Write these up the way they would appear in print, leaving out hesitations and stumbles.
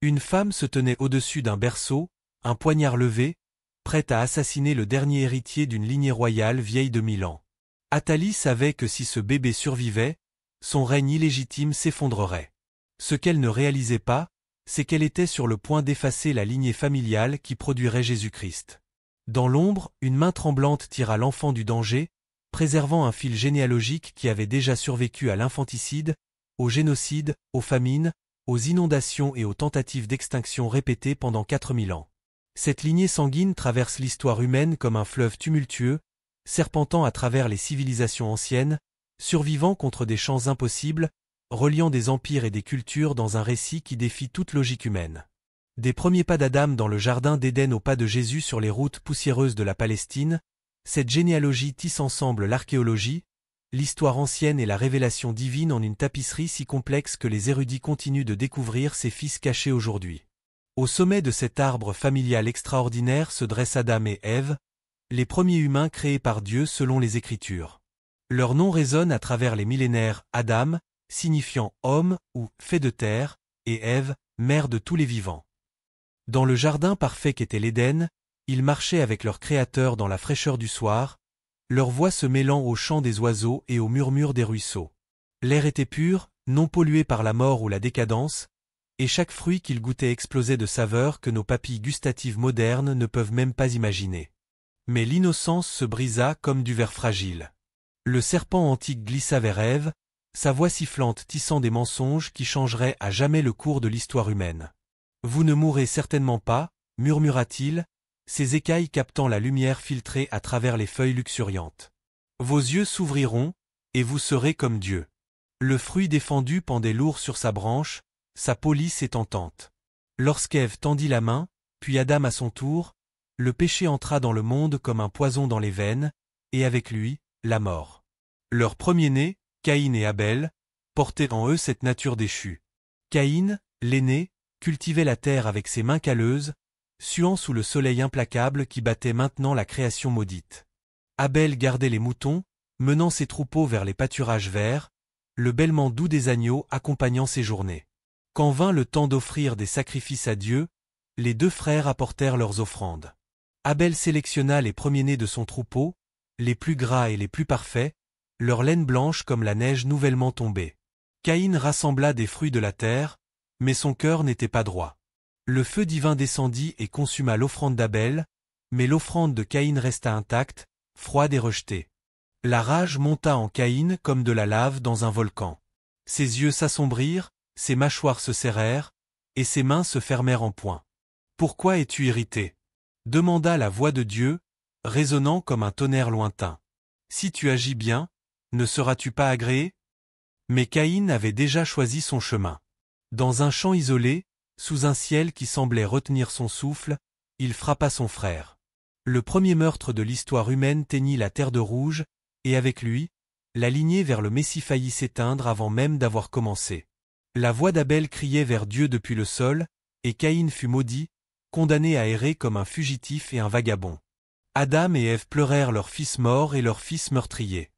Une femme se tenait au-dessus d'un berceau, un poignard levé, prête à assassiner le dernier héritier d'une lignée royale vieille de 1000 ans. Athalie savait que si ce bébé survivait, son règne illégitime s'effondrerait. Ce qu'elle ne réalisait pas, c'est qu'elle était sur le point d'effacer la lignée familiale qui produirait Jésus-Christ. Dans l'ombre, une main tremblante tira l'enfant du danger, préservant un fil généalogique qui avait déjà survécu à l'infanticide, au génocide, aux famines, aux inondations et aux tentatives d'extinction répétées pendant 4000 ans. Cette lignée sanguine traverse l'histoire humaine comme un fleuve tumultueux, serpentant à travers les civilisations anciennes, survivant contre des champs impossibles, reliant des empires et des cultures dans un récit qui défie toute logique humaine. Des premiers pas d'Adam dans le jardin d'Éden aux pas de Jésus sur les routes poussiéreuses de la Palestine, cette généalogie tisse ensemble l'archéologie, l'histoire ancienne et la révélation divine en une tapisserie si complexe que les érudits continuent de découvrir ses fils cachés aujourd'hui. Au sommet de cet arbre familial extraordinaire se dressent Adam et Ève, les premiers humains créés par Dieu selon les Écritures. Leur nom résonne à travers les millénaires, Adam, signifiant homme ou fait de terre, et Ève, mère de tous les vivants. Dans le jardin parfait qu'était l'Éden, ils marchaient avec leur Créateur dans la fraîcheur du soir, leur voix se mêlant au chant des oiseaux et au murmure des ruisseaux. L'air était pur, non pollué par la mort ou la décadence, et chaque fruit qu'ils goûtaient explosait de saveurs que nos papilles gustatives modernes ne peuvent même pas imaginer. Mais l'innocence se brisa comme du verre fragile. Le serpent antique glissa vers Ève, sa voix sifflante tissant des mensonges qui changeraient à jamais le cours de l'histoire humaine. « Vous ne mourrez certainement pas, murmura-t-il, ses écailles captant la lumière filtrée à travers les feuilles luxuriantes. Vos yeux s'ouvriront, et vous serez comme Dieu. » Le fruit défendu pendait lourd sur sa branche, sa peau lisse et tentante. Lorsqu'Ève tendit la main, puis Adam à son tour, le péché entra dans le monde comme un poison dans les veines, et avec lui, la mort. Leurs premiers-nés, Caïn et Abel, portaient en eux cette nature déchue. Caïn, l'aîné, cultivait la terre avec ses mains calleuses, suant sous le soleil implacable qui battait maintenant la création maudite. Abel gardait les moutons, menant ses troupeaux vers les pâturages verts, le bêlement doux des agneaux accompagnant ses journées. Quand vint le temps d'offrir des sacrifices à Dieu, les deux frères apportèrent leurs offrandes. Abel sélectionna les premiers-nés de son troupeau, les plus gras et les plus parfaits, leur laine blanche comme la neige nouvellement tombée. Caïn rassembla des fruits de la terre, mais son cœur n'était pas droit. Le feu divin descendit et consuma l'offrande d'Abel, mais l'offrande de Caïn resta intacte, froide et rejetée. La rage monta en Caïn comme de la lave dans un volcan. Ses yeux s'assombrirent, ses mâchoires se serrèrent, et ses mains se fermèrent en poing. « Pourquoi es-tu irrité ?» demanda la voix de Dieu, résonnant comme un tonnerre lointain. « Si tu agis bien, ne seras-tu pas agréé ?» Mais Caïn avait déjà choisi son chemin. Dans un champ isolé, sous un ciel qui semblait retenir son souffle, il frappa son frère. Le premier meurtre de l'histoire humaine teignit la terre de rouge, et avec lui, la lignée vers le Messie faillit s'éteindre avant même d'avoir commencé. La voix d'Abel criait vers Dieu depuis le sol, et Caïn fut maudit, condamné à errer comme un fugitif et un vagabond. Adam et Ève pleurèrent leur fils mort et leur fils meurtrier.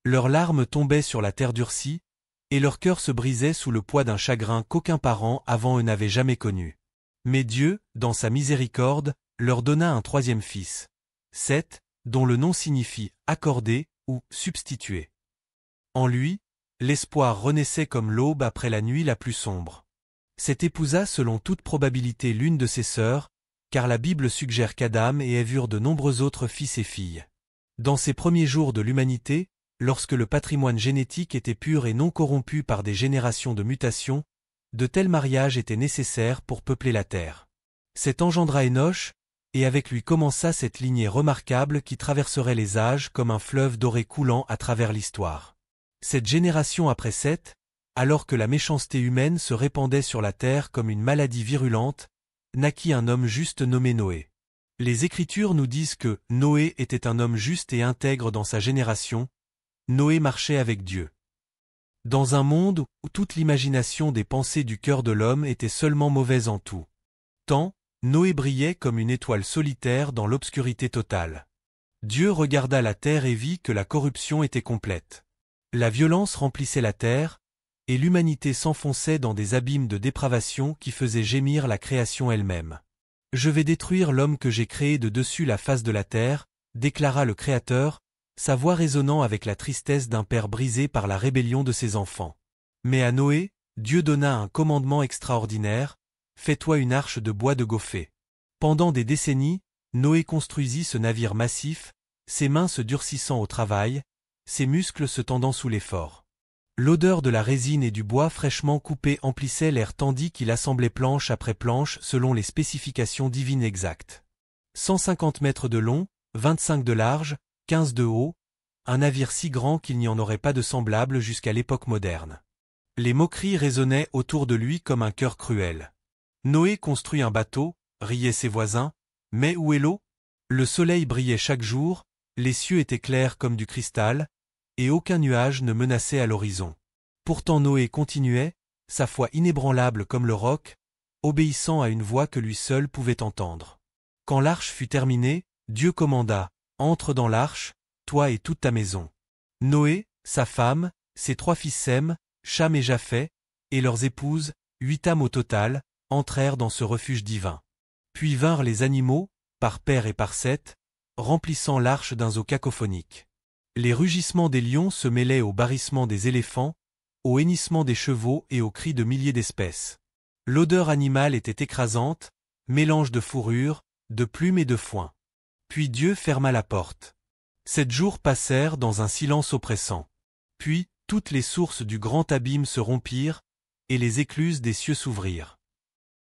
Leurs larmes tombaient sur la terre durcie, et leur cœur se brisait sous le poids d'un chagrin qu'aucun parent avant eux n'avait jamais connu. Mais Dieu, dans sa miséricorde, leur donna un troisième fils, Seth, dont le nom signifie « accordé » ou « substitué ». En lui, l'espoir renaissait comme l'aube après la nuit la plus sombre. Seth épousa selon toute probabilité l'une de ses sœurs, car la Bible suggère qu'Adam et Ève eurent de nombreux autres fils et filles. Dans ces premiers jours de l'humanité, lorsque le patrimoine génétique était pur et non corrompu par des générations de mutations, de tels mariages étaient nécessaires pour peupler la terre. Seth engendra Enoch, et avec lui commença cette lignée remarquable qui traverserait les âges comme un fleuve doré coulant à travers l'histoire. Cette génération après Seth, alors que la méchanceté humaine se répandait sur la terre comme une maladie virulente, naquit un homme juste nommé Noé. Les Écritures nous disent que Noé était un homme juste et intègre dans sa génération. Noé marchait avec Dieu. Dans un monde où toute l'imagination des pensées du cœur de l'homme était seulement mauvaise en tout temps, Noé brillait comme une étoile solitaire dans l'obscurité totale. Dieu regarda la terre et vit que la corruption était complète. La violence remplissait la terre, et l'humanité s'enfonçait dans des abîmes de dépravation qui faisaient gémir la création elle-même. « Je vais détruire l'homme que j'ai créé de dessus la face de la terre », déclara le Créateur, sa voix résonnant avec la tristesse d'un père brisé par la rébellion de ses enfants. Mais à Noé, Dieu donna un commandement extraordinaire, « Fais-toi une arche de bois de gopher ». Pendant des décennies, Noé construisit ce navire massif, ses mains se durcissant au travail, ses muscles se tendant sous l'effort. L'odeur de la résine et du bois fraîchement coupé emplissait l'air tandis qu'il assemblait planche après planche selon les spécifications divines exactes. 150 mètres de long, 25 de large, 15 de haut, un navire si grand qu'il n'y en aurait pas de semblable jusqu'à l'époque moderne. Les moqueries résonnaient autour de lui comme un cœur cruel. Noé construit un bateau, riaient ses voisins, mais où est l'eau? Le soleil brillait chaque jour, les cieux étaient clairs comme du cristal, et aucun nuage ne menaçait à l'horizon. Pourtant Noé continuait, sa foi inébranlable comme le roc, obéissant à une voix que lui seul pouvait entendre. Quand l'arche fut terminée, Dieu commanda, « Entre dans l'arche, toi et toute ta maison. » Noé, sa femme, ses 3 fils Sem, Cham et Japheth, et leurs épouses, 8 âmes au total, entrèrent dans ce refuge divin. Puis vinrent les animaux, par paires et par 7, remplissant l'arche d'un zoo cacophonique. Les rugissements des lions se mêlaient aux barrissements des éléphants, aux hennissements des chevaux et aux cris de milliers d'espèces. L'odeur animale était écrasante, mélange de fourrure, de plumes et de foin. Puis Dieu ferma la porte. 7 jours passèrent dans un silence oppressant. Puis, toutes les sources du grand abîme se rompirent, et les écluses des cieux s'ouvrirent.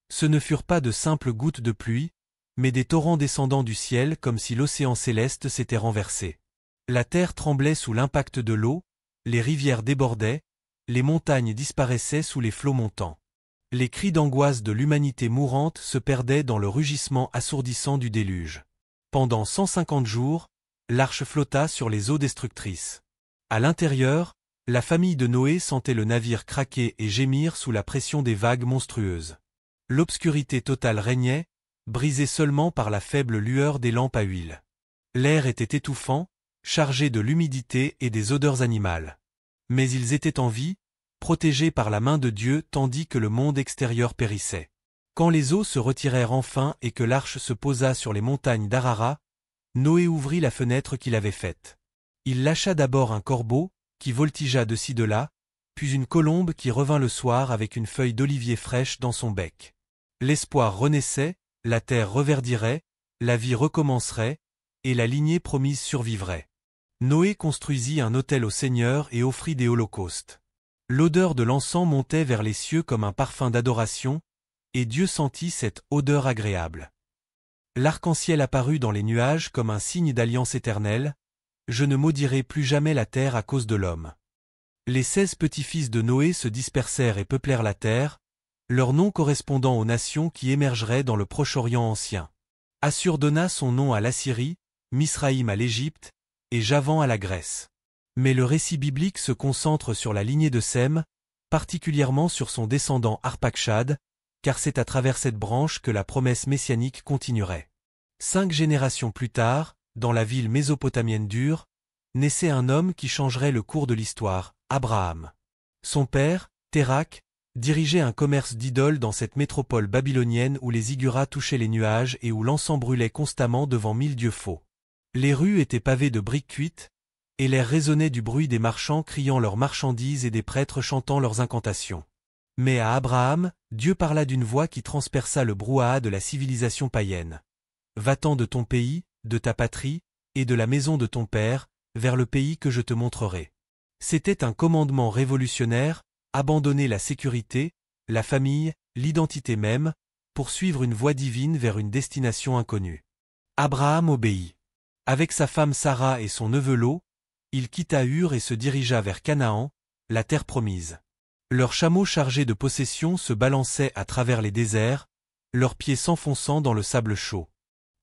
Ce ne furent pas de simples gouttes de pluie, mais des torrents descendant du ciel comme si l'océan céleste s'était renversé. La terre tremblait sous l'impact de l'eau, les rivières débordaient, les montagnes disparaissaient sous les flots montants. Les cris d'angoisse de l'humanité mourante se perdaient dans le rugissement assourdissant du déluge. Pendant 150 jours, l'arche flotta sur les eaux destructrices. À l'intérieur, la famille de Noé sentait le navire craquer et gémir sous la pression des vagues monstrueuses. L'obscurité totale régnait, brisée seulement par la faible lueur des lampes à huile. L'air était étouffant, chargé de l'humidité et des odeurs animales. Mais ils étaient en vie, protégés par la main de Dieu tandis que le monde extérieur périssait. Quand les eaux se retirèrent enfin et que l'arche se posa sur les montagnes d'Ararat, Noé ouvrit la fenêtre qu'il avait faite. Il lâcha d'abord un corbeau, qui voltigea de ci de là, puis une colombe qui revint le soir avec une feuille d'olivier fraîche dans son bec. L'espoir renaissait, la terre reverdirait, la vie recommencerait, et la lignée promise survivrait. Noé construisit un autel au Seigneur et offrit des holocaustes. L'odeur de l'encens montait vers les cieux comme un parfum d'adoration, et Dieu sentit cette odeur agréable. L'arc-en-ciel apparut dans les nuages comme un signe d'alliance éternelle, je ne maudirai plus jamais la terre à cause de l'homme. Les 16 petits-fils de Noé se dispersèrent et peuplèrent la terre, leurs noms correspondant aux nations qui émergeraient dans le Proche-Orient ancien. Assur donna son nom à l'Assyrie, Misraïm à l'Égypte, et Javan à la Grèce. Mais le récit biblique se concentre sur la lignée de Sem, particulièrement sur son descendant Arpachshad, car c'est à travers cette branche que la promesse messianique continuerait. 5 générations plus tard, dans la ville mésopotamienne d'Ur, naissait un homme qui changerait le cours de l'histoire, Abraham. Son père, Térakh, dirigeait un commerce d'idoles dans cette métropole babylonienne où les zigguras touchaient les nuages et où l'encens brûlait constamment devant 1000 dieux faux. Les rues étaient pavées de briques cuites, et l'air résonnait du bruit des marchands criant leurs marchandises et des prêtres chantant leurs incantations. Mais à Abraham, Dieu parla d'une voix qui transperça le brouhaha de la civilisation païenne. « Va-t'en de ton pays, de ta patrie, et de la maison de ton père, vers le pays que je te montrerai. » C'était un commandement révolutionnaire, abandonner la sécurité, la famille, l'identité même, pour suivre une voie divine vers une destination inconnue. Abraham obéit. Avec sa femme Sarah et son neveu Lot, il quitta Ur et se dirigea vers Canaan, la terre promise. Leurs chameaux chargés de possessions se balançaient à travers les déserts, leurs pieds s'enfonçant dans le sable chaud.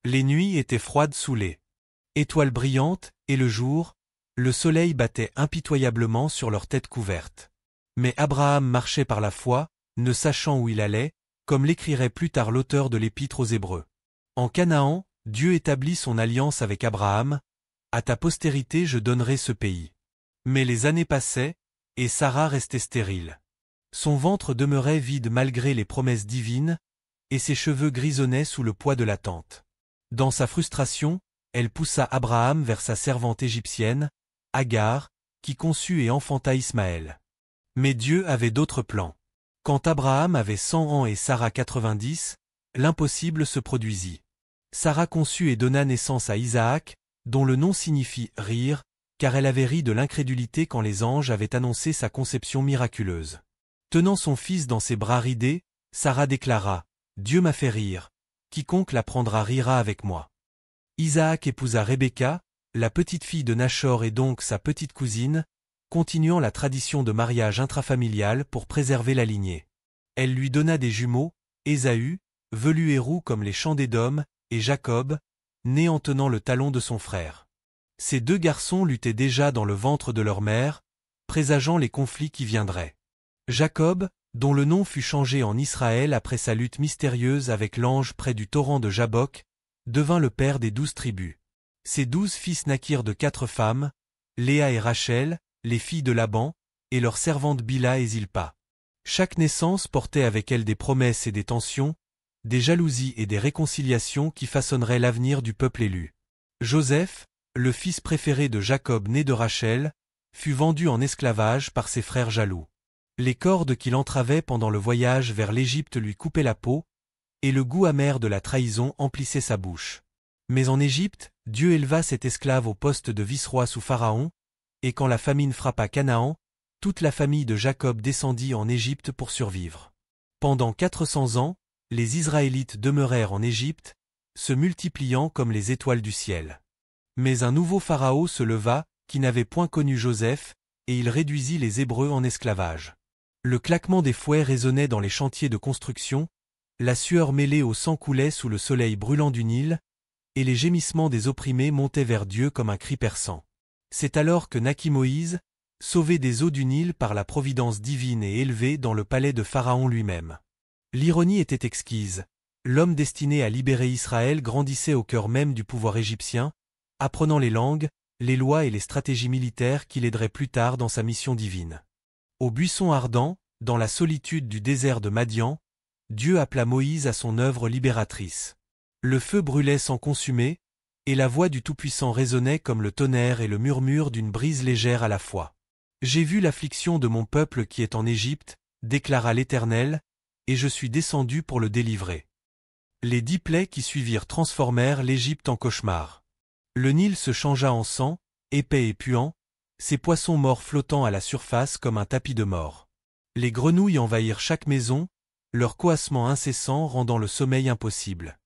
Les nuits étaient froides sous les étoiles brillantes, et le jour, le soleil battait impitoyablement sur leurs têtes couvertes. Mais Abraham marchait par la foi, ne sachant où il allait, comme l'écrirait plus tard l'auteur de l'Épître aux Hébreux. En Canaan, Dieu établit son alliance avec Abraham, « À ta postérité je donnerai ce pays. » Mais les années passaient, et Sarah restait stérile. Son ventre demeurait vide malgré les promesses divines, et ses cheveux grisonnaient sous le poids de l'attente. Dans sa frustration, elle poussa Abraham vers sa servante égyptienne, Agar, qui conçut et enfanta Ismaël. Mais Dieu avait d'autres plans. Quand Abraham avait 100 ans et Sarah 90, l'impossible se produisit. Sarah conçut et donna naissance à Isaac, dont le nom signifie « rire », car elle avait ri de l'incrédulité quand les anges avaient annoncé sa conception miraculeuse. Tenant son fils dans ses bras ridés, Sarah déclara « Dieu m'a fait rire, quiconque l'apprendra rira avec moi ». Isaac épousa Rebecca, la petite-fille de Nachor et donc sa petite cousine, continuant la tradition de mariage intrafamilial pour préserver la lignée. Elle lui donna des jumeaux, Ésaü, velu et roux comme les champs d'Édom, et Jacob, né en tenant le talon de son frère. Ces deux garçons luttaient déjà dans le ventre de leur mère, présageant les conflits qui viendraient. Jacob, dont le nom fut changé en Israël après sa lutte mystérieuse avec l'ange près du torrent de Jabbok, devint le père des 12 tribus. Ces 12 fils naquirent de 4 femmes, Léa et Rachel, les filles de Laban, et leurs servantes Bila et Zilpa. Chaque naissance portait avec elle des promesses et des tensions, des jalousies et des réconciliations qui façonneraient l'avenir du peuple élu. Joseph, le fils préféré de Jacob né de Rachel, fut vendu en esclavage par ses frères jaloux. Les cordes qu'il entravait pendant le voyage vers l'Égypte lui coupaient la peau, et le goût amer de la trahison emplissait sa bouche. Mais en Égypte, Dieu éleva cet esclave au poste de vice-roi sous Pharaon, et quand la famine frappa Canaan, toute la famille de Jacob descendit en Égypte pour survivre. Pendant 400 ans, les Israélites demeurèrent en Égypte, se multipliant comme les étoiles du ciel. Mais un nouveau Pharaon se leva, qui n'avait point connu Joseph, et il réduisit les Hébreux en esclavage. Le claquement des fouets résonnait dans les chantiers de construction, la sueur mêlée au sang coulait sous le soleil brûlant du Nil, et les gémissements des opprimés montaient vers Dieu comme un cri perçant. C'est alors que naquit Moïse, sauvé des eaux du Nil par la providence divine et élevé dans le palais de Pharaon lui-même. L'ironie était exquise. L'homme destiné à libérer Israël grandissait au cœur même du pouvoir égyptien, apprenant les langues, les lois et les stratégies militaires qui l'aideraient plus tard dans sa mission divine. Au buisson ardent, dans la solitude du désert de Madian, Dieu appela Moïse à son œuvre libératrice. Le feu brûlait sans consumer, et la voix du Tout-Puissant résonnait comme le tonnerre et le murmure d'une brise légère à la fois. « J'ai vu l'affliction de mon peuple qui est en Égypte, déclara l'Éternel, et je suis descendu pour le délivrer. » Les 10 plaies qui suivirent transformèrent l'Égypte en cauchemar. Le Nil se changea en sang, épais et puant, ses poissons morts flottant à la surface comme un tapis de mort. Les grenouilles envahirent chaque maison, leur coassement incessant rendant le sommeil impossible.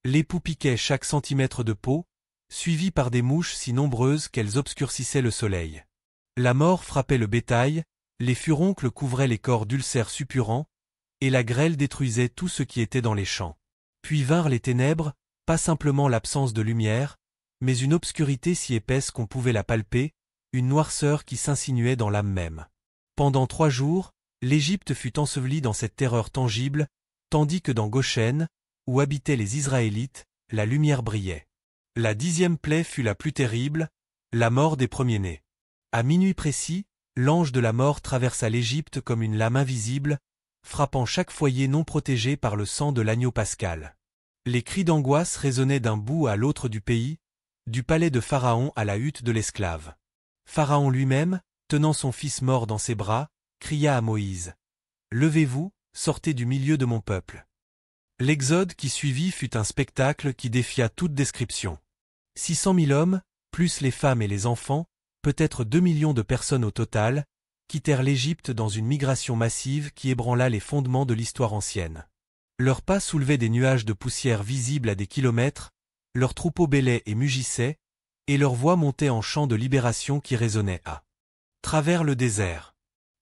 L'époux piquait chaque centimètre de peau, suivi par des mouches si nombreuses qu'elles obscurcissaient le soleil. La mort frappait le bétail, les furoncles couvraient les corps d'ulcères suppurants, et la grêle détruisait tout ce qui était dans les champs. Puis vinrent les ténèbres, pas simplement l'absence de lumière, mais une obscurité si épaisse qu'on pouvait la palper, une noirceur qui s'insinuait dans l'âme même. Pendant 3 jours, l'Égypte fut ensevelie dans cette terreur tangible, tandis que dans Goshen, où habitaient les Israélites, la lumière brillait. La 10e plaie fut la plus terrible, la mort des premiers-nés. À minuit précis, l'ange de la mort traversa l'Égypte comme une lame invisible, frappant chaque foyer non protégé par le sang de l'agneau pascal. Les cris d'angoisse résonnaient d'un bout à l'autre du pays, du palais de Pharaon à la hutte de l'esclave. Pharaon lui-même, tenant son fils mort dans ses bras, cria à Moïse « Levez-vous, sortez du milieu de mon peuple ». L'exode qui suivit fut un spectacle qui défia toute description. 600 000 hommes, plus les femmes et les enfants, peut-être 2 millions de personnes au total, quittèrent l'Égypte dans une migration massive qui ébranla les fondements de l'histoire ancienne. Leurs pas soulevaient des nuages de poussière visibles à des kilomètres, leurs troupeaux bêlaient et mugissaient, et leurs voix montaient en chant de libération qui résonnaient à travers le désert.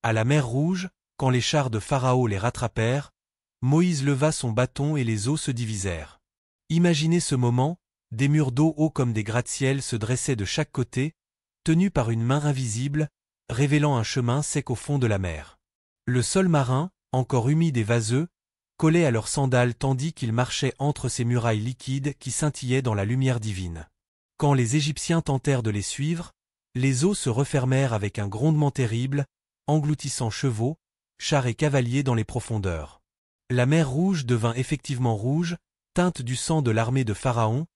À la mer Rouge, quand les chars de Pharaon les rattrapèrent, Moïse leva son bâton et les eaux se divisèrent. Imaginez ce moment, des murs d'eau hauts comme des gratte-ciel se dressaient de chaque côté, tenus par une main invisible, révélant un chemin sec au fond de la mer. Le sol marin, encore humide et vaseux, collait à leurs sandales tandis qu'ils marchaient entre ces murailles liquides qui scintillaient dans la lumière divine. Quand les Égyptiens tentèrent de les suivre, les eaux se refermèrent avec un grondement terrible, engloutissant chevaux, chars et cavaliers dans les profondeurs. La mer Rouge devint effectivement rouge, teinte du sang de l'armée de Pharaon,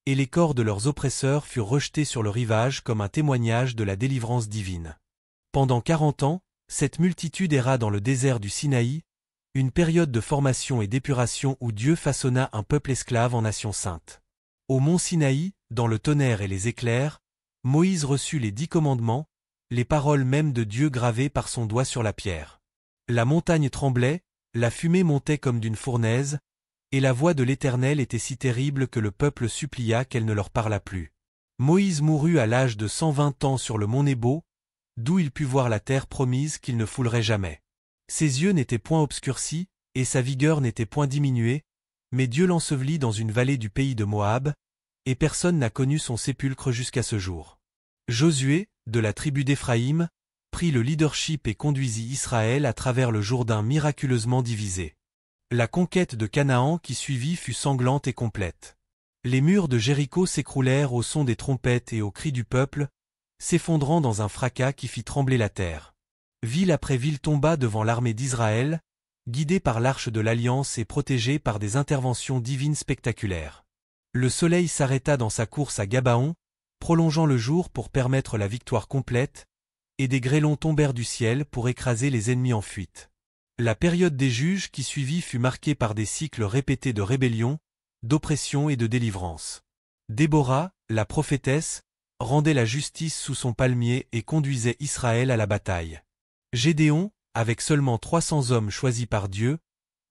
et les corps de leurs oppresseurs furent rejetés sur le rivage comme un témoignage de la délivrance divine. Pendant 40 ans, cette multitude erra dans le désert du Sinaï, une période de formation et d'épuration où Dieu façonna un peuple esclave en nation sainte. Au mont Sinaï, dans le tonnerre et les éclairs, Moïse reçut les 10 commandements, les paroles mêmes de Dieu gravées par son doigt sur la pierre. La montagne tremblait, la fumée montait comme d'une fournaise, et la voix de l'Éternel était si terrible que le peuple supplia qu'elle ne leur parlât plus. Moïse mourut à l'âge de 120 ans sur le mont Nebo, d'où il put voir la terre promise qu'il ne foulerait jamais. Ses yeux n'étaient point obscurcis, et sa vigueur n'était point diminuée, mais Dieu l'ensevelit dans une vallée du pays de Moab, et personne n'a connu son sépulcre jusqu'à ce jour. Josué, de la tribu d'Éphraïm, prit le leadership et conduisit Israël à travers le Jourdain miraculeusement divisé. La conquête de Canaan qui suivit fut sanglante et complète. Les murs de Jéricho s'écroulèrent au son des trompettes et aux cris du peuple, s'effondrant dans un fracas qui fit trembler la terre. Ville après ville tomba devant l'armée d'Israël, guidée par l'arche de l'Alliance et protégée par des interventions divines spectaculaires. Le soleil s'arrêta dans sa course à Gabaon, prolongeant le jour pour permettre la victoire complète, et des grêlons tombèrent du ciel pour écraser les ennemis en fuite. La période des juges qui suivit fut marquée par des cycles répétés de rébellion, d'oppression et de délivrance. Déborah, la prophétesse, rendait la justice sous son palmier et conduisait Israël à la bataille. Gédéon, avec seulement 300 hommes choisis par Dieu,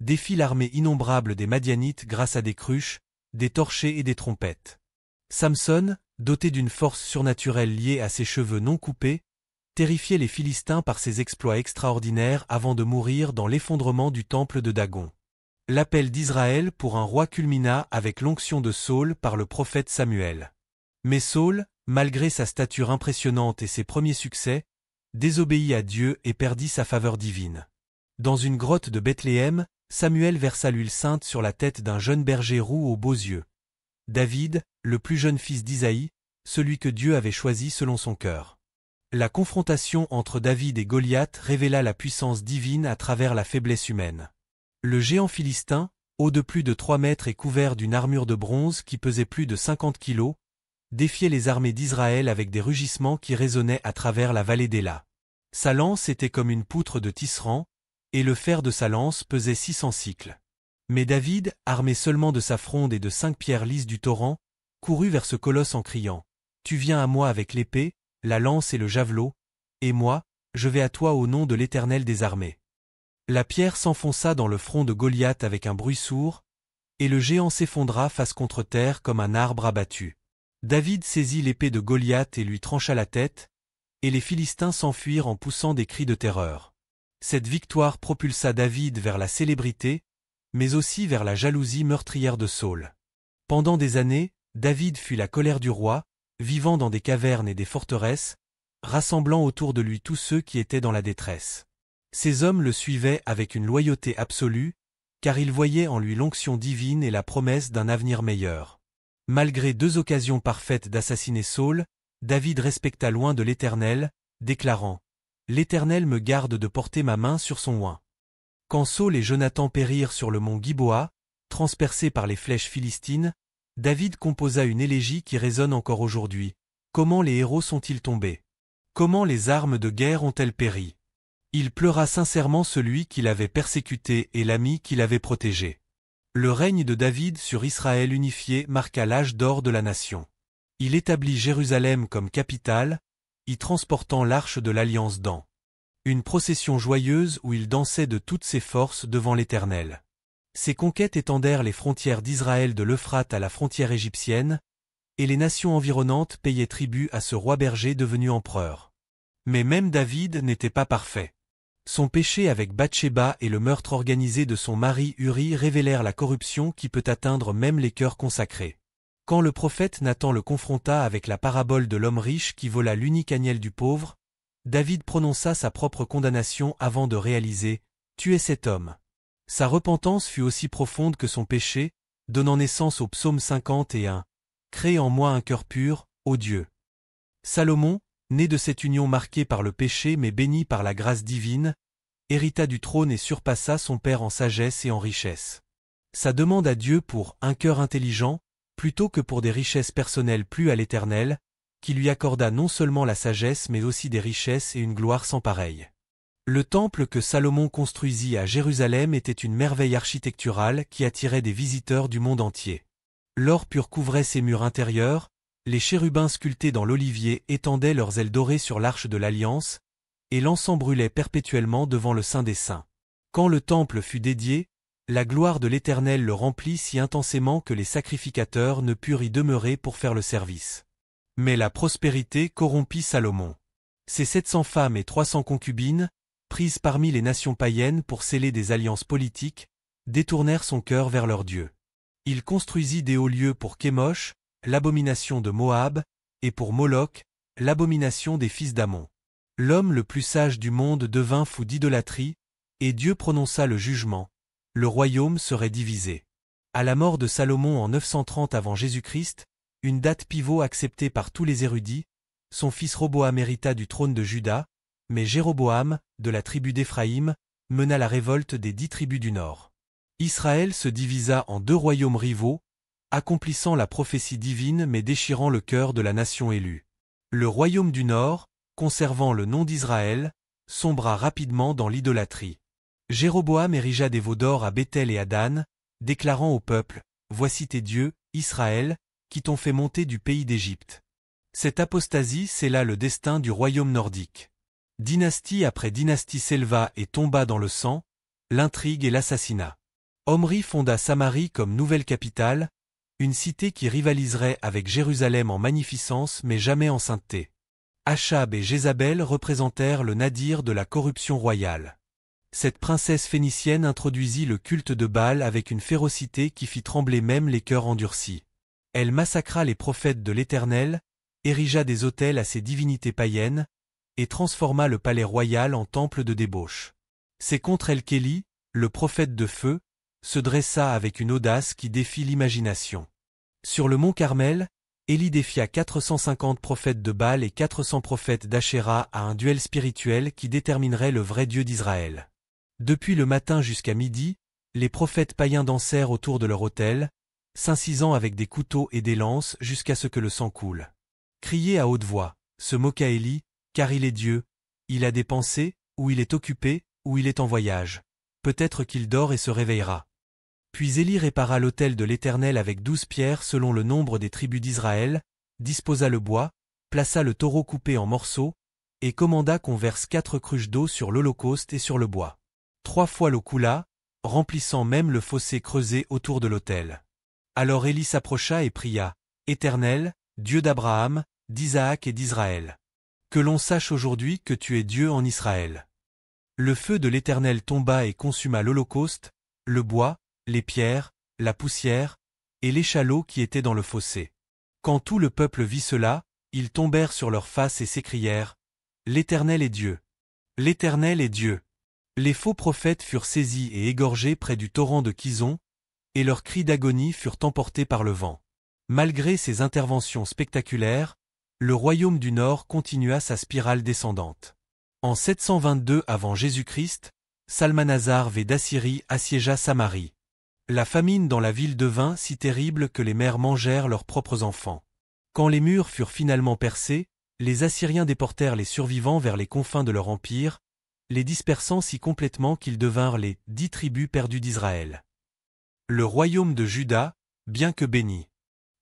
défie l'armée innombrable des Madianites grâce à des cruches, des torchers et des trompettes. Samson, doté d'une force surnaturelle liée à ses cheveux non coupés, terrifiait les Philistins par ses exploits extraordinaires avant de mourir dans l'effondrement du temple de Dagon. L'appel d'Israël pour un roi culmina avec l'onction de Saul par le prophète Samuel. Mais Saul, malgré sa stature impressionnante et ses premiers succès, désobéit à Dieu et perdit sa faveur divine. Dans une grotte de Bethléem, Samuel versa l'huile sainte sur la tête d'un jeune berger roux aux beaux yeux. David, le plus jeune fils d'Isaïe, celui que Dieu avait choisi selon son cœur. La confrontation entre David et Goliath révéla la puissance divine à travers la faiblesse humaine. Le géant philistin, haut de plus de 3 mètres et couvert d'une armure de bronze qui pesait plus de 50 kilos, défiait les armées d'Israël avec des rugissements qui résonnaient à travers la vallée d'Éla. Sa lance était comme une poutre de tisserand, et le fer de sa lance pesait 600 cycles. Mais David, armé seulement de sa fronde et de 5 pierres lisses du torrent, courut vers ce colosse en criant « Tu viens à moi avec l'épée, la lance et le javelot, et moi, je vais à toi au nom de l'Éternel des armées. » La pierre s'enfonça dans le front de Goliath avec un bruit sourd, et le géant s'effondra face contre terre comme un arbre abattu. David saisit l'épée de Goliath et lui trancha la tête, et les Philistins s'enfuirent en poussant des cris de terreur. Cette victoire propulsa David vers la célébrité, mais aussi vers la jalousie meurtrière de Saul. Pendant des années, David fut la colère du roi, vivant dans des cavernes et des forteresses, rassemblant autour de lui tous ceux qui étaient dans la détresse. Ces hommes le suivaient avec une loyauté absolue, car ils voyaient en lui l'onction divine et la promesse d'un avenir meilleur. Malgré 2 occasions parfaites d'assassiner Saul, David respecta loin de l'Éternel, déclarant « L'Éternel me garde de porter ma main sur son oint. » Quand Saul et Jonathan périrent sur le mont Giboa, transpercés par les flèches philistines, David composa une élégie qui résonne encore aujourd'hui. Comment les héros sont-ils tombés? Comment les armes de guerre ont-elles péri? Il pleura sincèrement celui qui l'avait persécuté et l'ami qui l'avait protégé. Le règne de David sur Israël unifié marqua l'âge d'or de la nation. Il établit Jérusalem comme capitale, y transportant l'arche de l'Alliance dans une procession joyeuse où il dansait de toutes ses forces devant l'Éternel. Ses conquêtes étendèrent les frontières d'Israël de l'Euphrate à la frontière égyptienne, et les nations environnantes payaient tribut à ce roi berger devenu empereur. Mais même David n'était pas parfait. Son péché avec Bathsheba et le meurtre organisé de son mari Uri révélèrent la corruption qui peut atteindre même les cœurs consacrés. Quand le prophète Nathan le confronta avec la parabole de l'homme riche qui vola l'unique agnelle du pauvre, David prononça sa propre condamnation avant de réaliser « Tu es cet homme ». Sa repentance fut aussi profonde que son péché, donnant naissance au psaume 51 « Crée en moi un cœur pur, ô Dieu ». Salomon, né de cette union marquée par le péché mais béni par la grâce divine, hérita du trône et surpassa son père en sagesse et en richesse. Sa demande à Dieu pour un cœur intelligent, plutôt que pour des richesses personnelles plut à l'Éternel, qui lui accorda non seulement la sagesse mais aussi des richesses et une gloire sans pareille. Le temple que Salomon construisit à Jérusalem était une merveille architecturale qui attirait des visiteurs du monde entier. L'or pur couvrait ses murs intérieurs, les chérubins sculptés dans l'olivier étendaient leurs ailes dorées sur l'arche de l'Alliance, et l'encens brûlait perpétuellement devant le Saint des Saints. Quand le temple fut dédié, la gloire de l'Éternel le remplit si intensément que les sacrificateurs ne purent y demeurer pour faire le service. Mais la prospérité corrompit Salomon. Ses 700 femmes et 300 concubines, prises parmi les nations païennes pour sceller des alliances politiques, détournèrent son cœur vers leur Dieu. Il construisit des hauts lieux pour Kémosh, l'abomination de Moab, et pour Moloch, l'abomination des fils d'Ammon. L'homme le plus sage du monde devint fou d'idolâtrie, et Dieu prononça le jugement. Le royaume serait divisé. À la mort de Salomon en 930 avant Jésus-Christ, une date pivot acceptée par tous les érudits, son fils Roboam hérita du trône de Juda, mais Jéroboam, de la tribu d'Éphraïm, mena la révolte des 10 tribus du nord. Israël se divisa en 2 royaumes rivaux, accomplissant la prophétie divine mais déchirant le cœur de la nation élue. Le royaume du nord, conservant le nom d'Israël, sombra rapidement dans l'idolâtrie. Jéroboam érigea des veaux d'or à Béthel et à Dan, déclarant au peuple, « Voici tes dieux, Israël, qui t'ont fait monter du pays d'Égypte. » Cette apostasie scella le destin du royaume nordique. Dynastie après dynastie s'éleva et tomba dans le sang, l'intrigue et l'assassinat. Omri fonda Samarie comme nouvelle capitale, une cité qui rivaliserait avec Jérusalem en magnificence mais jamais en sainteté. Achab et Jézabel représentèrent le nadir de la corruption royale. Cette princesse phénicienne introduisit le culte de Baal avec une férocité qui fit trembler même les cœurs endurcis. Elle massacra les prophètes de l'Éternel, érigea des autels à ses divinités païennes, et transforma le palais royal en temple de débauche. C'est contre elle qu'Élie, le prophète de feu, se dressa avec une audace qui défie l'imagination. Sur le mont Carmel, Élie défia 450 prophètes de Baal et 400 prophètes d'Achéra à un duel spirituel qui déterminerait le vrai Dieu d'Israël. Depuis le matin jusqu'à midi, les prophètes païens dansèrent autour de leur autel, s'incisant avec des couteaux et des lances jusqu'à ce que le sang coule. Criez à haute voix, se moqua Élie, car il est Dieu, il a des pensées, ou il est occupé, ou il est en voyage. Peut-être qu'il dort et se réveillera. Puis Élie répara l'autel de l'Éternel avec 12 pierres selon le nombre des tribus d'Israël, disposa le bois, plaça le taureau coupé en morceaux, et commanda qu'on verse 4 cruches d'eau sur l'holocauste et sur le bois. 3 fois l'eau coula, remplissant même le fossé creusé autour de l'autel. Alors Élie s'approcha et pria, « Éternel, Dieu d'Abraham, d'Isaac et d'Israël. Que l'on sache aujourd'hui que tu es Dieu en Israël. » Le feu de l'Éternel tomba et consuma l'holocauste, le bois, les pierres, la poussière, et l'échalot qui était dans le fossé. Quand tout le peuple vit cela, ils tombèrent sur leurs faces et s'écrièrent, « L'Éternel est Dieu. L'Éternel est Dieu. » Les faux prophètes furent saisis et égorgés près du torrent de Kison, et leurs cris d'agonie furent emportés par le vent. Malgré ces interventions spectaculaires, le royaume du Nord continua sa spirale descendante. En 722 avant Jésus-Christ, Salmanasar V d'Assyrie assiégea Samarie. La famine dans la ville devint si terrible que les mères mangèrent leurs propres enfants. Quand les murs furent finalement percés, les Assyriens déportèrent les survivants vers les confins de leur empire, les dispersant si complètement qu'ils devinrent les 10 tribus perdues d'Israël. Le royaume de Juda, bien que béni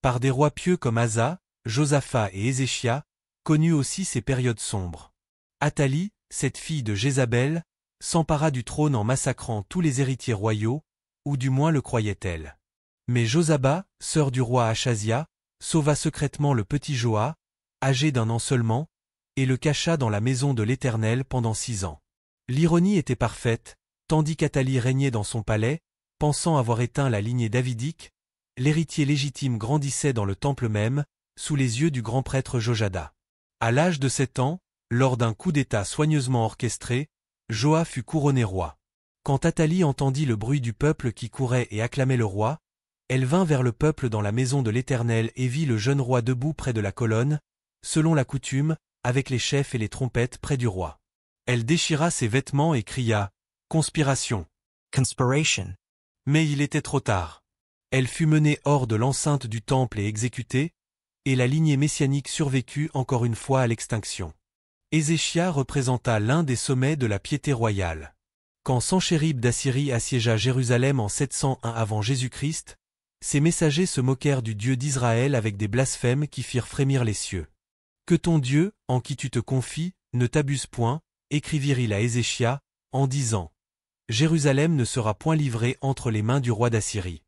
par des rois pieux comme Asa, Josaphat et Ézéchia, connut aussi ces périodes sombres. Athalie, cette fille de Jézabel, s'empara du trône en massacrant tous les héritiers royaux, ou du moins le croyait-elle. Mais Josaba, sœur du roi Achazia, sauva secrètement le petit Joas, âgé d'1 an seulement, et le cacha dans la maison de l'Éternel pendant 6 ans. L'ironie était parfaite, tandis qu'Athalie régnait dans son palais, pensant avoir éteint la lignée davidique, l'héritier légitime grandissait dans le temple même, sous les yeux du grand prêtre Jojada. À l'âge de 7 ans, lors d'un coup d'État soigneusement orchestré, Joas fut couronné roi. Quand Athalie entendit le bruit du peuple qui courait et acclamait le roi, elle vint vers le peuple dans la maison de l'Éternel et vit le jeune roi debout près de la colonne, selon la coutume, avec les chefs et les trompettes près du roi. Elle déchira ses vêtements et cria « Conspiration !» Conspiration. Mais il était trop tard. Elle fut menée hors de l'enceinte du temple et exécutée, et la lignée messianique survécut encore une fois à l'extinction. Ézéchia représenta l'un des sommets de la piété royale. Quand Sanchérib d'Assyrie assiégea Jérusalem en 701 avant Jésus-Christ, ses messagers se moquèrent du Dieu d'Israël avec des blasphèmes qui firent frémir les cieux. « Que ton Dieu, en qui tu te confies, ne t'abuse point », écrivirent-ils à Ézéchia, en disant « Jérusalem ne sera point livrée entre les mains du roi d'Assyrie. »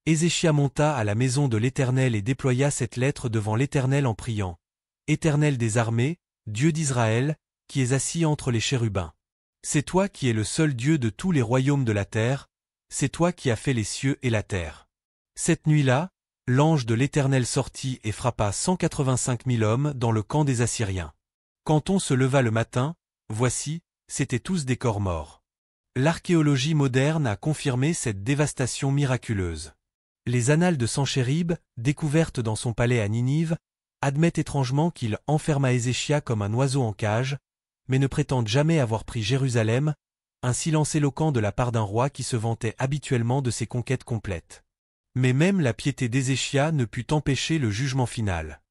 Ézéchia monta à la maison de l'Éternel et déploya cette lettre devant l'Éternel en priant « Éternel des armées, Dieu d'Israël, qui es assis entre les chérubins. C'est toi qui es le seul Dieu de tous les royaumes de la terre, c'est toi qui as fait les cieux et la terre. » Cette nuit-là, l'ange de l'Éternel sortit et frappa 185 000 hommes dans le camp des Assyriens. Quand on se leva le matin, voici, c'étaient tous des corps morts. L'archéologie moderne a confirmé cette dévastation miraculeuse. Les annales de Sanchérib, découvertes dans son palais à Ninive, admettent étrangement qu'il enferma Ézéchia comme un oiseau en cage, mais ne prétendent jamais avoir pris Jérusalem, un silence éloquent de la part d'un roi qui se vantait habituellement de ses conquêtes complètes. Mais même la piété d'Ézéchia ne put empêcher le jugement final.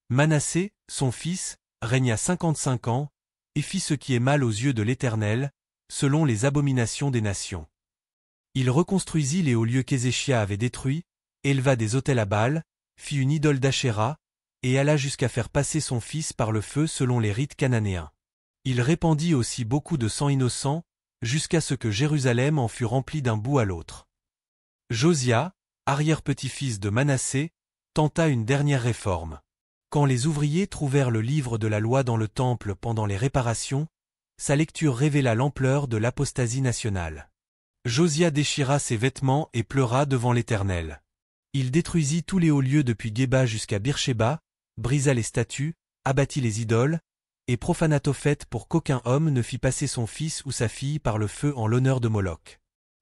Manassé, son fils, régna 55 ans, et fit ce qui est mal aux yeux de l'Éternel, selon les abominations des nations. Il reconstruisit les hauts lieux qu'Ézéchia avait détruits, éleva des autels à Baal, fit une idole d'Achéra, et alla jusqu'à faire passer son fils par le feu selon les rites cananéens. Il répandit aussi beaucoup de sang innocent, jusqu'à ce que Jérusalem en fût remplie d'un bout à l'autre. Josia, arrière-petit-fils de Manassé, tenta une dernière réforme. Quand les ouvriers trouvèrent le livre de la loi dans le temple pendant les réparations, sa lecture révéla l'ampleur de l'apostasie nationale. Josia déchira ses vêtements et pleura devant l'Éternel. Il détruisit tous les hauts lieux depuis Géba jusqu'à Beersheba, brisa les statues, abattit les idoles, et profana Tophet pour qu'aucun homme ne fît passer son fils ou sa fille par le feu en l'honneur de Moloch.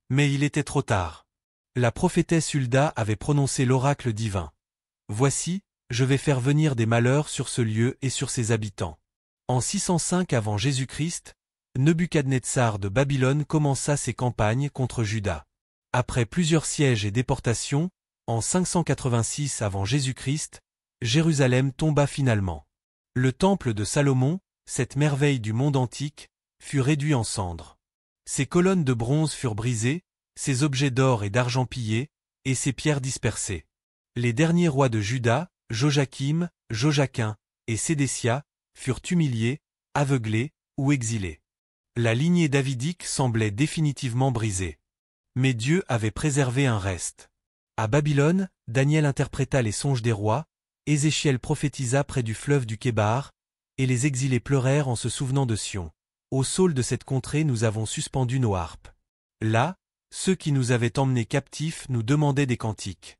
Mais il était trop tard. La prophétesse Hulda avait prononcé l'oracle divin. « Voici, je vais faire venir des malheurs sur ce lieu et sur ses habitants. » En 605 avant Jésus-Christ, Nebuchadnezzar de Babylone commença ses campagnes contre Juda. Après plusieurs sièges et déportations, en 586 avant Jésus-Christ, Jérusalem tomba finalement. Le temple de Salomon, cette merveille du monde antique, fut réduit en cendres. Ses colonnes de bronze furent brisées, ses objets d'or et d'argent pillés, et ses pierres dispersées. Les derniers rois de Juda, Joachim, Joachim et Sédécia, furent humiliés, aveuglés ou exilés. La lignée davidique semblait définitivement brisée. Mais Dieu avait préservé un reste. À Babylone, Daniel interpréta les songes des rois, Ézéchiel prophétisa près du fleuve du Kébar, et les exilés pleurèrent en se souvenant de Sion. Au saule de cette contrée nous avons suspendu nos harpes. Là, ceux qui nous avaient emmenés captifs nous demandaient des cantiques.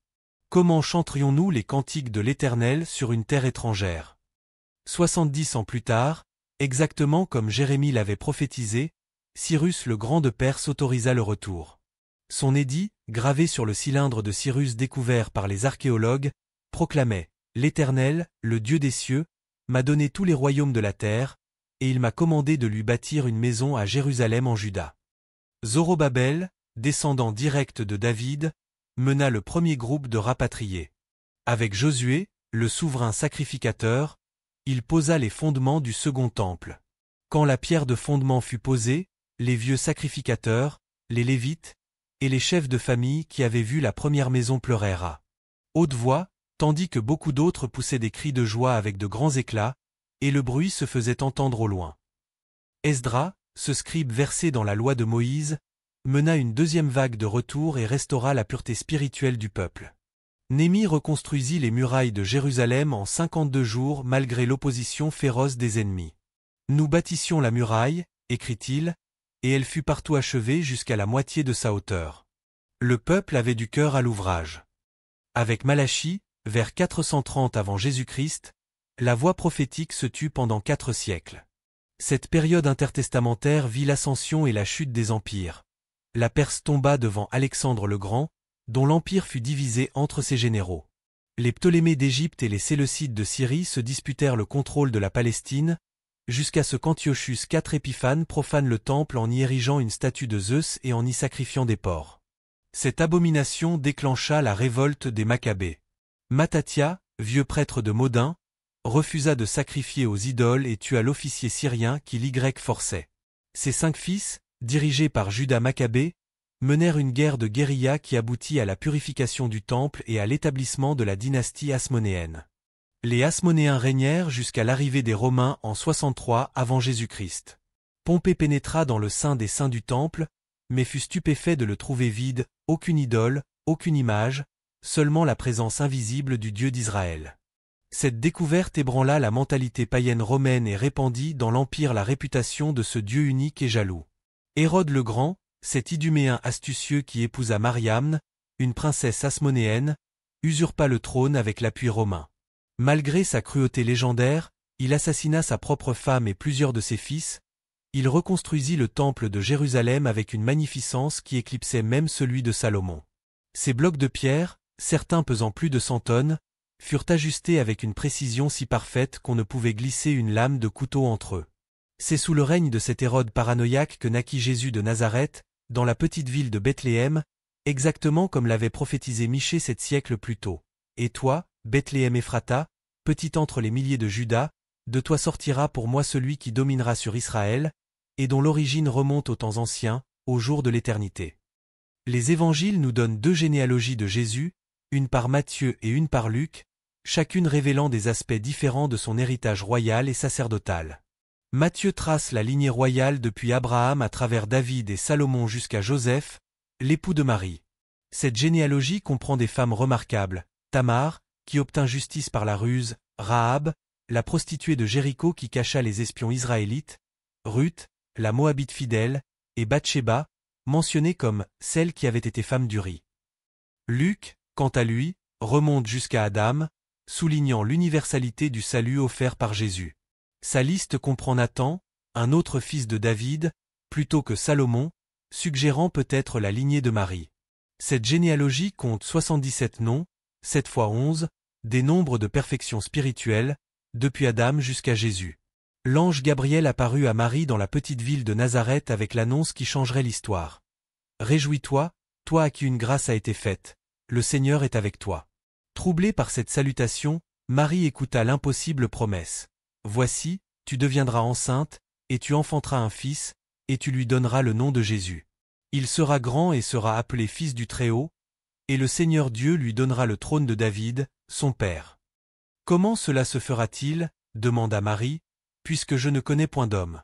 Comment chanterions-nous les cantiques de l'Éternel sur une terre étrangère? 70 ans plus tard, exactement comme Jérémie l'avait prophétisé, Cyrus le grand de Perse autorisa le retour. Son édit, gravé sur le cylindre de Cyrus découvert par les archéologues, proclamait « L'Éternel, le Dieu des cieux, m'a donné tous les royaumes de la terre, et il m'a commandé de lui bâtir une maison à Jérusalem en Juda. » Zorobabel, descendant direct de David, mena le premier groupe de rapatriés. Avec Josué, le souverain sacrificateur, il posa les fondements du second temple. Quand la pierre de fondement fut posée, les vieux sacrificateurs, les Lévites, et les chefs de famille qui avaient vu la première maison pleurèrent à haute voix, tandis que beaucoup d'autres poussaient des cris de joie avec de grands éclats, et le bruit se faisait entendre au loin. Esdras, ce scribe versé dans la loi de Moïse, mena une deuxième vague de retour et restaura la pureté spirituelle du peuple. Néhémie reconstruisit les murailles de Jérusalem en 52 jours malgré l'opposition féroce des ennemis. « Nous bâtissions la muraille, écrit-il, et elle fut partout achevée jusqu'à la moitié de sa hauteur. » Le peuple avait du cœur à l'ouvrage. Avec Malachie, vers 430 avant Jésus-Christ, la voix prophétique se tut pendant 4 siècles. Cette période intertestamentaire vit l'ascension et la chute des empires. La Perse tomba devant Alexandre le Grand, dont l'empire fut divisé entre ses généraux. Les Ptolémées d'Égypte et les Séleucides de Syrie se disputèrent le contrôle de la Palestine, jusqu'à ce qu'Antiochus IV Épiphane profane le temple en y érigeant une statue de Zeus et en y sacrifiant des porcs. Cette abomination déclencha la révolte des Maccabées. Mattathias, vieux prêtre de Modin, refusa de sacrifier aux idoles et tua l'officier syrien qui l'Y forçait. Ses 5 fils, dirigés par Judas Maccabée, menèrent une guerre de guérilla qui aboutit à la purification du temple et à l'établissement de la dynastie hasmonéenne. Les Hasmonéens régnèrent jusqu'à l'arrivée des Romains en 63 avant Jésus-Christ. Pompée pénétra dans le sein des saints du temple, mais fut stupéfait de le trouver vide, aucune idole, aucune image, seulement la présence invisible du Dieu d'Israël. Cette découverte ébranla la mentalité païenne romaine et répandit dans l'Empire la réputation de ce Dieu unique et jaloux. Hérode le Grand, cet Iduméen astucieux qui épousa Mariamne, une princesse hasmonéenne, usurpa le trône avec l'appui romain. Malgré sa cruauté légendaire, il assassina sa propre femme et plusieurs de ses fils. Il reconstruisit le temple de Jérusalem avec une magnificence qui éclipsait même celui de Salomon. Ces blocs de pierre, certains pesant plus de 100 tonnes, furent ajustés avec une précision si parfaite qu'on ne pouvait glisser une lame de couteau entre eux. C'est sous le règne de cet Hérode paranoïaque que naquit Jésus de Nazareth, dans la petite ville de Bethléem, exactement comme l'avait prophétisé Michée 7 siècles plus tôt. Et toi, Bethléem Ephrata, petite entre les milliers de Juda, de toi sortira pour moi celui qui dominera sur Israël, et dont l'origine remonte aux temps anciens, au jour de l'éternité. Les évangiles nous donnent 2 généalogies de Jésus, une par Matthieu et une par Luc, chacune révélant des aspects différents de son héritage royal et sacerdotal. Matthieu trace la lignée royale depuis Abraham à travers David et Salomon jusqu'à Joseph, l'époux de Marie. Cette généalogie comprend des femmes remarquables, Tamar, qui obtint justice par la ruse, Rahab, la prostituée de Jéricho qui cacha les espions israélites, Ruth, la Moabite fidèle, et Bathsheba, mentionnée comme celle qui avait été femme d'Uri. Luc, quant à lui, remonte jusqu'à Adam, soulignant l'universalité du salut offert par Jésus. Sa liste comprend Nathan, un autre fils de David, plutôt que Salomon, suggérant peut-être la lignée de Marie. Cette généalogie compte 77 noms, 7 fois 11, des nombres de perfection spirituelle, depuis Adam jusqu'à Jésus. L'ange Gabriel apparut à Marie dans la petite ville de Nazareth avec l'annonce qui changerait l'histoire. « Réjouis-toi, toi à qui une grâce a été faite, le Seigneur est avec toi. » Troublée par cette salutation, Marie écouta l'impossible promesse. « Voici, tu deviendras enceinte, et tu enfanteras un fils, et tu lui donneras le nom de Jésus. Il sera grand et sera appelé Fils du Très-Haut, et le Seigneur Dieu lui donnera le trône de David, son père. » Comment cela se fera-t-il, demanda Marie, puisque je ne connais point d'homme.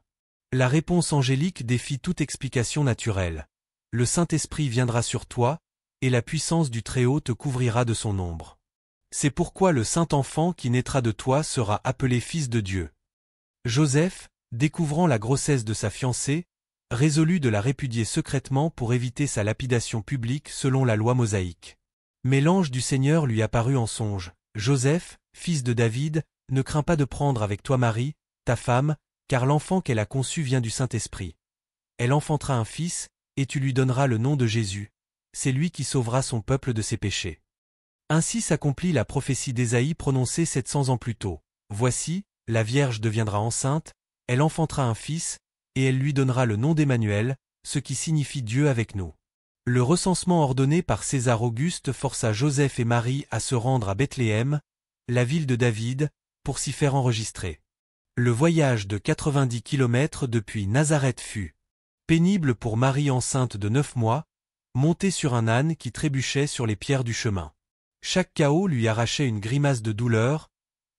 La réponse angélique défie toute explication naturelle. Le Saint-Esprit viendra sur toi, et la puissance du Très-Haut te couvrira de son ombre. C'est pourquoi le Saint-Enfant qui naîtra de toi sera appelé Fils de Dieu. Joseph, découvrant la grossesse de sa fiancée, résolut de la répudier secrètement pour éviter sa lapidation publique selon la loi mosaïque. Mais l'ange du Seigneur lui apparut en songe. « Joseph, fils de David, ne crains pas de prendre avec toi Marie, ta femme, car l'enfant qu'elle a conçu vient du Saint-Esprit. Elle enfantera un fils, et tu lui donneras le nom de Jésus. C'est lui qui sauvera son peuple de ses péchés. » Ainsi s'accomplit la prophétie d'Ésaïe prononcée 700 ans plus tôt. « Voici, la Vierge deviendra enceinte, elle enfantera un fils, et elle lui donnera le nom d'Emmanuel, ce qui signifie Dieu avec nous. » Le recensement ordonné par César Auguste força Joseph et Marie à se rendre à Bethléem, la ville de David, pour s'y faire enregistrer. Le voyage de 90 km depuis Nazareth fut pénible pour Marie enceinte de 9 mois, montée sur un âne qui trébuchait sur les pierres du chemin. Chaque cahot lui arrachait une grimace de douleur,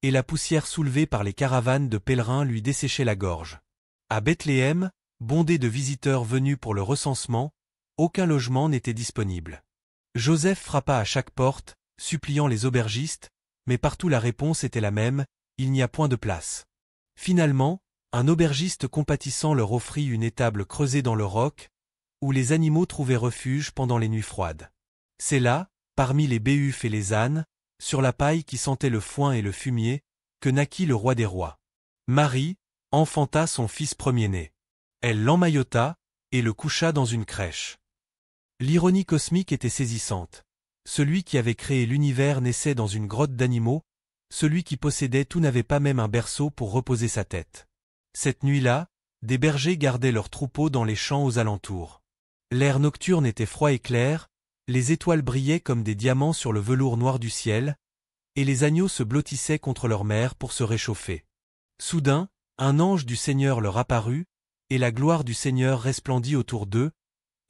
et la poussière soulevée par les caravanes de pèlerins lui desséchait la gorge. À Bethléem, bondé de visiteurs venus pour le recensement, aucun logement n'était disponible. Joseph frappa à chaque porte, suppliant les aubergistes, mais partout la réponse était la même, il n'y a point de place. Finalement, un aubergiste compatissant leur offrit une étable creusée dans le roc, où les animaux trouvaient refuge pendant les nuits froides. C'est là, parmi les béhufs et les ânes, sur la paille qui sentait le foin et le fumier, que naquit le roi des rois. Marie enfanta son fils premier-né. Elle l'emmaillota et le coucha dans une crèche. L'ironie cosmique était saisissante. Celui qui avait créé l'univers naissait dans une grotte d'animaux, celui qui possédait tout n'avait pas même un berceau pour reposer sa tête. Cette nuit-là, des bergers gardaient leurs troupeaux dans les champs aux alentours. L'air nocturne était froid et clair, les étoiles brillaient comme des diamants sur le velours noir du ciel, et les agneaux se blottissaient contre leur mère pour se réchauffer. Soudain, un ange du Seigneur leur apparut, et la gloire du Seigneur resplendit autour d'eux,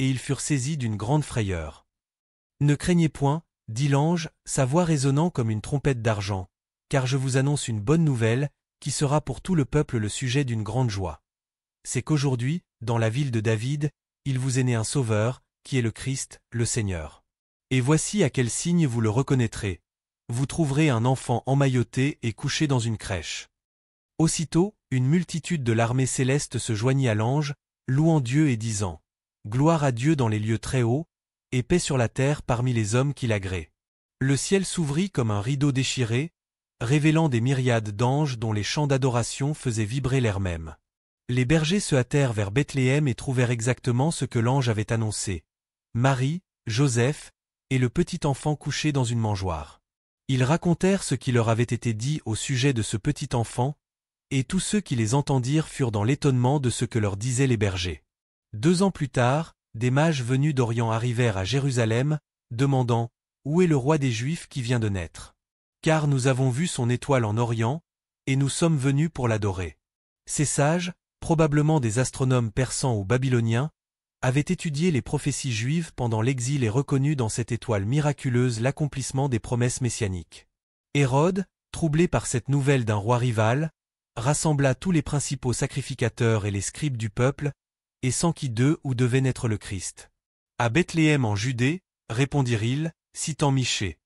et ils furent saisis d'une grande frayeur. « Ne craignez point, dit l'ange, sa voix résonnant comme une trompette d'argent, car je vous annonce une bonne nouvelle, qui sera pour tout le peuple le sujet d'une grande joie. C'est qu'aujourd'hui, dans la ville de David, il vous est né un Sauveur, qui est le Christ, le Seigneur. Et voici à quel signe vous le reconnaîtrez. Vous trouverez un enfant emmailloté et couché dans une crèche. » Aussitôt, une multitude de l'armée céleste se joignit à l'ange, louant Dieu et disant « Gloire à Dieu dans les lieux très hauts, et paix sur la terre parmi les hommes qui l'agréent. » Le ciel s'ouvrit comme un rideau déchiré, révélant des myriades d'anges dont les chants d'adoration faisaient vibrer l'air même. Les bergers se hâtèrent vers Bethléem et trouvèrent exactement ce que l'ange avait annoncé. Marie, Joseph, et le petit enfant couché dans une mangeoire. Ils racontèrent ce qui leur avait été dit au sujet de ce petit enfant, et tous ceux qui les entendirent furent dans l'étonnement de ce que leur disaient les bergers. 2 ans plus tard, des mages venus d'Orient arrivèrent à Jérusalem, demandant « Où est le roi des Juifs qui vient de naître ? Car nous avons vu son étoile en Orient, et nous sommes venus pour l'adorer. » Ces sages, probablement des astronomes persans ou babyloniens, avaient étudié les prophéties juives pendant l'exil et reconnu dans cette étoile miraculeuse l'accomplissement des promesses messianiques. Hérode, troublé par cette nouvelle d'un roi rival, rassembla tous les principaux sacrificateurs et les scribes du peuple, et s'enquit d'eux où devait naître le Christ. À Bethléem en Judée, répondirent-ils, citant Michée.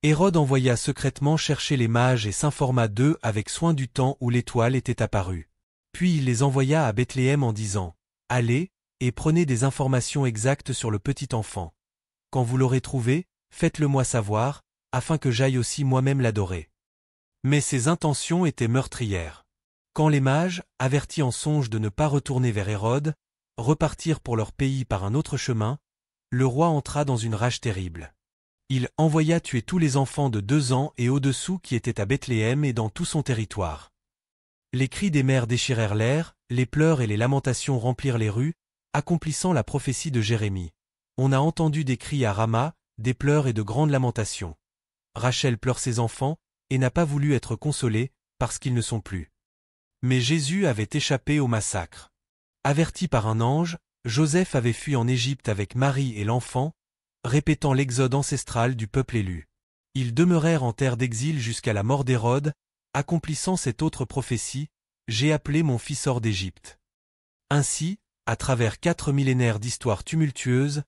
Hérode envoya secrètement chercher les mages et s'informa d'eux avec soin du temps où l'étoile était apparue. Puis il les envoya à Bethléem en disant « Allez, et prenez des informations exactes sur le petit enfant. Quand vous l'aurez trouvé, faites-le moi savoir, afin que j'aille aussi moi-même l'adorer. » Mais ses intentions étaient meurtrières. Quand les mages, avertis en songe de ne pas retourner vers Hérode, repartirent pour leur pays par un autre chemin, le roi entra dans une rage terrible. Il envoya tuer tous les enfants de 2 ans et au-dessous qui étaient à Bethléem et dans tout son territoire. Les cris des mères déchirèrent l'air, les pleurs et les lamentations remplirent les rues, accomplissant la prophétie de Jérémie. On a entendu des cris à Rama, des pleurs et de grandes lamentations. Rachel pleure ses enfants, et n'a pas voulu être consolée, parce qu'ils ne sont plus. Mais Jésus avait échappé au massacre. Averti par un ange, Joseph avait fui en Égypte avec Marie et l'enfant, répétant l'exode ancestral du peuple élu. Ils demeurèrent en terre d'exil jusqu'à la mort d'Hérode, accomplissant cette autre prophétie, « J'ai appelé mon fils hors d'Égypte ». Ainsi, à travers 4 millénaires d'histoires tumultueuses,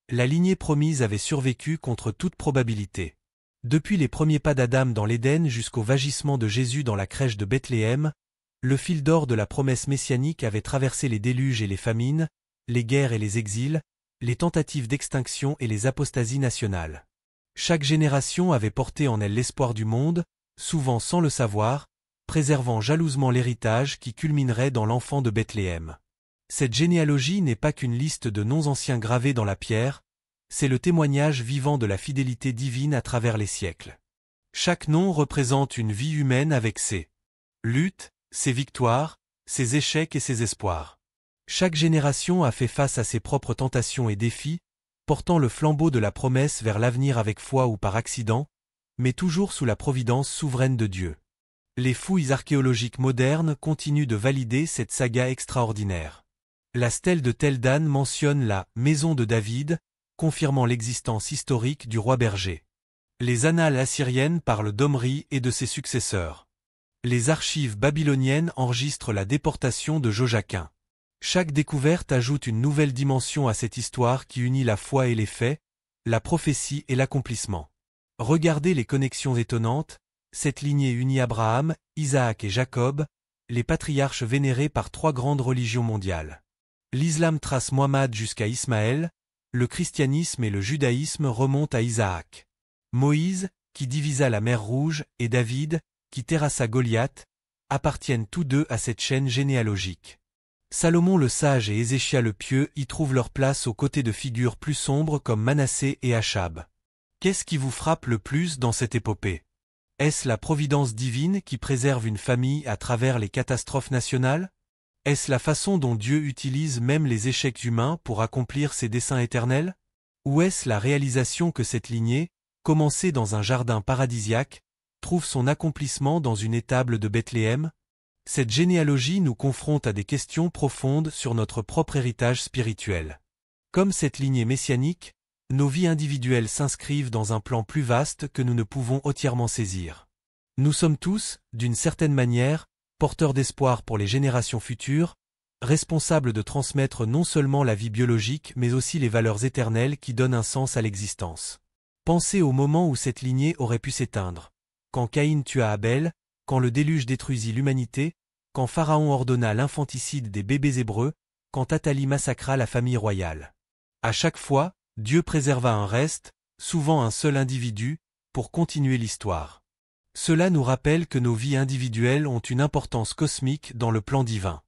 la lignée promise avait survécu contre toute probabilité. Depuis les premiers pas d'Adam dans l'Éden jusqu'au vagissement de Jésus dans la crèche de Bethléem, le fil d'or de la promesse messianique avait traversé les déluges et les famines, les guerres et les exils, les tentatives d'extinction et les apostasies nationales. Chaque génération avait porté en elle l'espoir du monde, souvent sans le savoir, préservant jalousement l'héritage qui culminerait dans l'enfant de Bethléem. Cette généalogie n'est pas qu'une liste de noms anciens gravés dans la pierre, c'est le témoignage vivant de la fidélité divine à travers les siècles. Chaque nom représente une vie humaine avec ses luttes, ses victoires, ses échecs et ses espoirs. Chaque génération a fait face à ses propres tentations et défis, portant le flambeau de la promesse vers l'avenir avec foi ou par accident, mais toujours sous la providence souveraine de Dieu. Les fouilles archéologiques modernes continuent de valider cette saga extraordinaire. La stèle de Tel Dan mentionne la « maison de David », confirmant l'existence historique du roi berger. Les annales assyriennes parlent d'Omri et de ses successeurs. Les archives babyloniennes enregistrent la déportation de Joachim. Chaque découverte ajoute une nouvelle dimension à cette histoire qui unit la foi et les faits, la prophétie et l'accomplissement. Regardez les connexions étonnantes, cette lignée unit Abraham, Isaac et Jacob, les patriarches vénérés par 3 grandes religions mondiales. L'islam trace Mohammed jusqu'à Ismaël, le christianisme et le judaïsme remontent à Isaac. Moïse, qui divisa la mer Rouge, et David, qui terrassa Goliath, appartiennent tous deux à cette chaîne généalogique. Salomon le sage et Ézéchias le pieux y trouvent leur place aux côtés de figures plus sombres comme Manassé et Achab. Qu'est-ce qui vous frappe le plus dans cette épopée? Est-ce la providence divine qui préserve une famille à travers les catastrophes nationales? Est-ce la façon dont Dieu utilise même les échecs humains pour accomplir ses desseins éternels? Ou est-ce la réalisation que cette lignée, commencée dans un jardin paradisiaque, trouve son accomplissement dans une étable de Bethléem? Cette généalogie nous confronte à des questions profondes sur notre propre héritage spirituel. Comme cette lignée messianique, nos vies individuelles s'inscrivent dans un plan plus vaste que nous ne pouvons entièrement saisir. Nous sommes tous, d'une certaine manière, porteurs d'espoir pour les générations futures, responsables de transmettre non seulement la vie biologique mais aussi les valeurs éternelles qui donnent un sens à l'existence. Pensez au moment où cette lignée aurait pu s'éteindre. Quand Caïn tua Abel, quand le déluge détruisit l'humanité, quand Pharaon ordonna l'infanticide des bébés hébreux, quand Athalie massacra la famille royale. À chaque fois, Dieu préserva un reste, souvent un seul individu, pour continuer l'histoire. Cela nous rappelle que nos vies individuelles ont une importance cosmique dans le plan divin.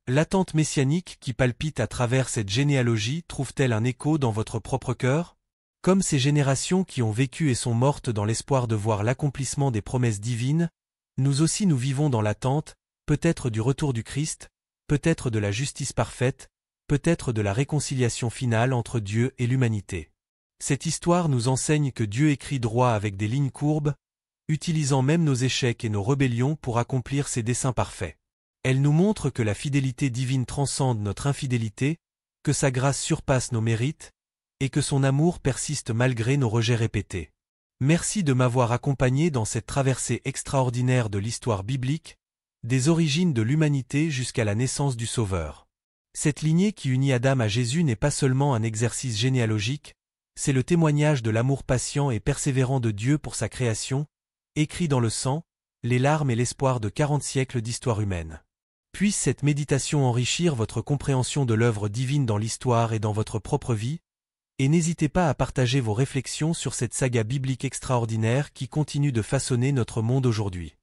L'attente messianique qui palpite à travers cette généalogie trouve-t-elle un écho dans votre propre cœur? Comme ces générations qui ont vécu et sont mortes dans l'espoir de voir l'accomplissement des promesses divines, nous aussi nous vivons dans l'attente, peut-être du retour du Christ, peut-être de la justice parfaite, peut-être de la réconciliation finale entre Dieu et l'humanité. Cette histoire nous enseigne que Dieu écrit droit avec des lignes courbes, utilisant même nos échecs et nos rébellions pour accomplir ses desseins parfaits. Elle nous montre que la fidélité divine transcende notre infidélité, que sa grâce surpasse nos mérites, et que son amour persiste malgré nos rejets répétés. Merci de m'avoir accompagné dans cette traversée extraordinaire de l'histoire biblique, des origines de l'humanité jusqu'à la naissance du Sauveur. Cette lignée qui unit Adam à Jésus n'est pas seulement un exercice généalogique, c'est le témoignage de l'amour patient et persévérant de Dieu pour sa création, écrit dans le sang, les larmes et l'espoir de 40 siècles d'histoire humaine. Puisse cette méditation enrichir votre compréhension de l'œuvre divine dans l'histoire et dans votre propre vie, et n'hésitez pas à partager vos réflexions sur cette saga biblique extraordinaire qui continue de façonner notre monde aujourd'hui.